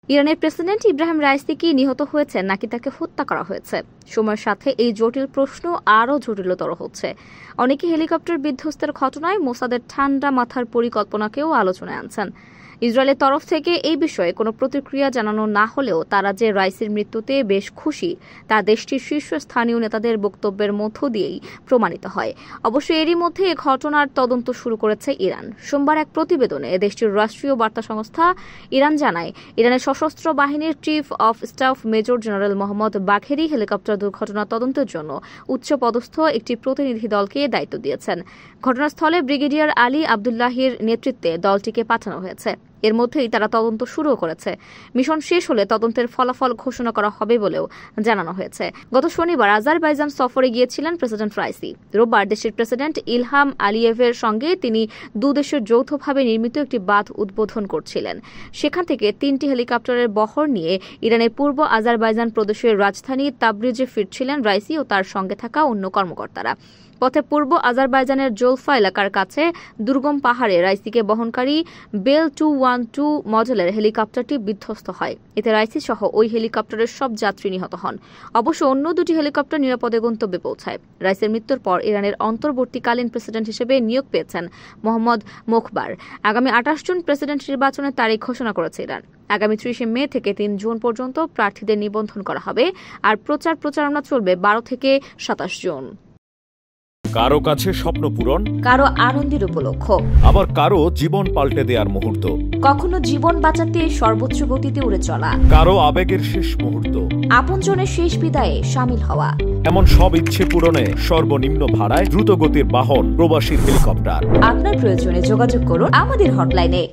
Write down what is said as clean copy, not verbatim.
ইরানের president Ebrahim Raisi কি নিহত হয়েছেন নাকি তাকে হত্যা করা হয়েছে? সময়ের সাথে এই জটিল প্রশ্ন আরও জটিলতর হচ্ছে। অনেকে হেলিকপ্টার বিধ্বস্তের ঘটনায় মোসাদের ঠান্ডা মাথার পরিকল্পনাকেও আলোচনায় আনছেন। ইসরায়েলের তরফ থেকে এই বিষয়ে কোনো প্রতিক্রিয়া জানানো না হলেও তারা যে রাইসির মৃত্যুতে বেশ খুশি তা দেশটির শীর্ষস্থানীয় নেতাদের বক্তব্যের মধ্য দিয়েই প্রমাণিত হয়। অবশ্য এরই মধ্যে এ ঘটনার তদন্ত শুরু করেছে ইরান। সোমবার এক প্রতিবেদনে দেশটির রাষ্ট্রীয় বার্তা সংস্থা ইরান জানায়, ইরানের সশস্ত্র বাহিনীর chief of staff major general Mohammad বাঘেরি helicopter দুর্ঘটনা তদন্তের জন্য উচ্চপদস্থ একটি প্রতিনিধি দলকে দায়িত্ব দিয়েছেন। ঘটনাস্থলে ব্রিগেডিয়ার আলী আবদুল্লাহির নেতৃত্বে দলটিকে পাঠানো হয়েছে। এর মধ্যেই তারা তদন্ত শুরু করেছে। মিশন শেষ হলে তদন্তের ফলাফল ঘোষণা করা হবে বলেও জানানো হয়েছে। গত শনিবার আজারবাইজান সফরে গিয়েছিলেন প্রেসিডেন্ট রাইসি। রোববার দেশের প্রেসিডেন্ট ইলহাম আলিয়েভের সঙ্গে তিনি দুদেশের যৌথভাবে নির্মিত একটি বাঁধ উদ্বোধন করছিলেন। সেখান থেকে 3টি হেলিকপ্টারের বহর নিয়ে ইরানের পূর্ব আজারবাইজান প্রদেশের রাজধানী তাবরিজে ফিরছিলেন রাইসি ও তার সঙ্গে থাকা অন্য কর্মকর্তারা। পথে পূর্ব আজারবাইজানের জোলফা এলাকার কাছে দুর্গম পাহাড়ে রাইসিকে বহনকারী বেল 212 মডেলের হেলিকপ্টারটি বিধ্বস্ত হয়। এতে রাইসি সহ ওই হেলিকপ্টারের সব যাত্রী নিহত হন। অবশ্য অন্য দুটি হেলিকপ্টার নিরাপদে গন্তব্যে পৌঁছায়। রাইসের মৃত্যুর পর ইরানের অন্তর্বর্তীকালীন প্রেসিডেন্ট হিসেবে নিয়োগ পেয়েছেন মোহাম্মদ মোখবার। আগামী 28 জুন প্রেসিডেন্ট নির্বাচনের তারিখ ঘোষণা করেছে ইরান। আগামী 30 মে থেকে 3 জুন পর্যন্ত প্রার্থীদের নিবন্ধন করা হবে, আর প্রচারণা চলবে 12 থেকে 27 জুন। কারো কাছে স্বপ্ন পূরণ, কারো আনন্দের উপলক্ষ, আবার কারো জীবন পাল্টে দেওয়ার মুহূর্ত, কখনো জীবন বাঁচাতে সর্বোচ্চ গতিতে উড়ে চলা, কারো আবেগের শেষ মুহূর্ত, আপনজনের শেষ বিদায়ে শামিল হওয়া। এমন সব ইচ্ছে পূরণে সর্বনিম্ন ভাড়ায় দ্রুতগতির বাহন প্রবাসীর হেলিকপ্টার। আপনার প্রয়োজনে যোগাযোগ করুন আমাদের হটলাইনে।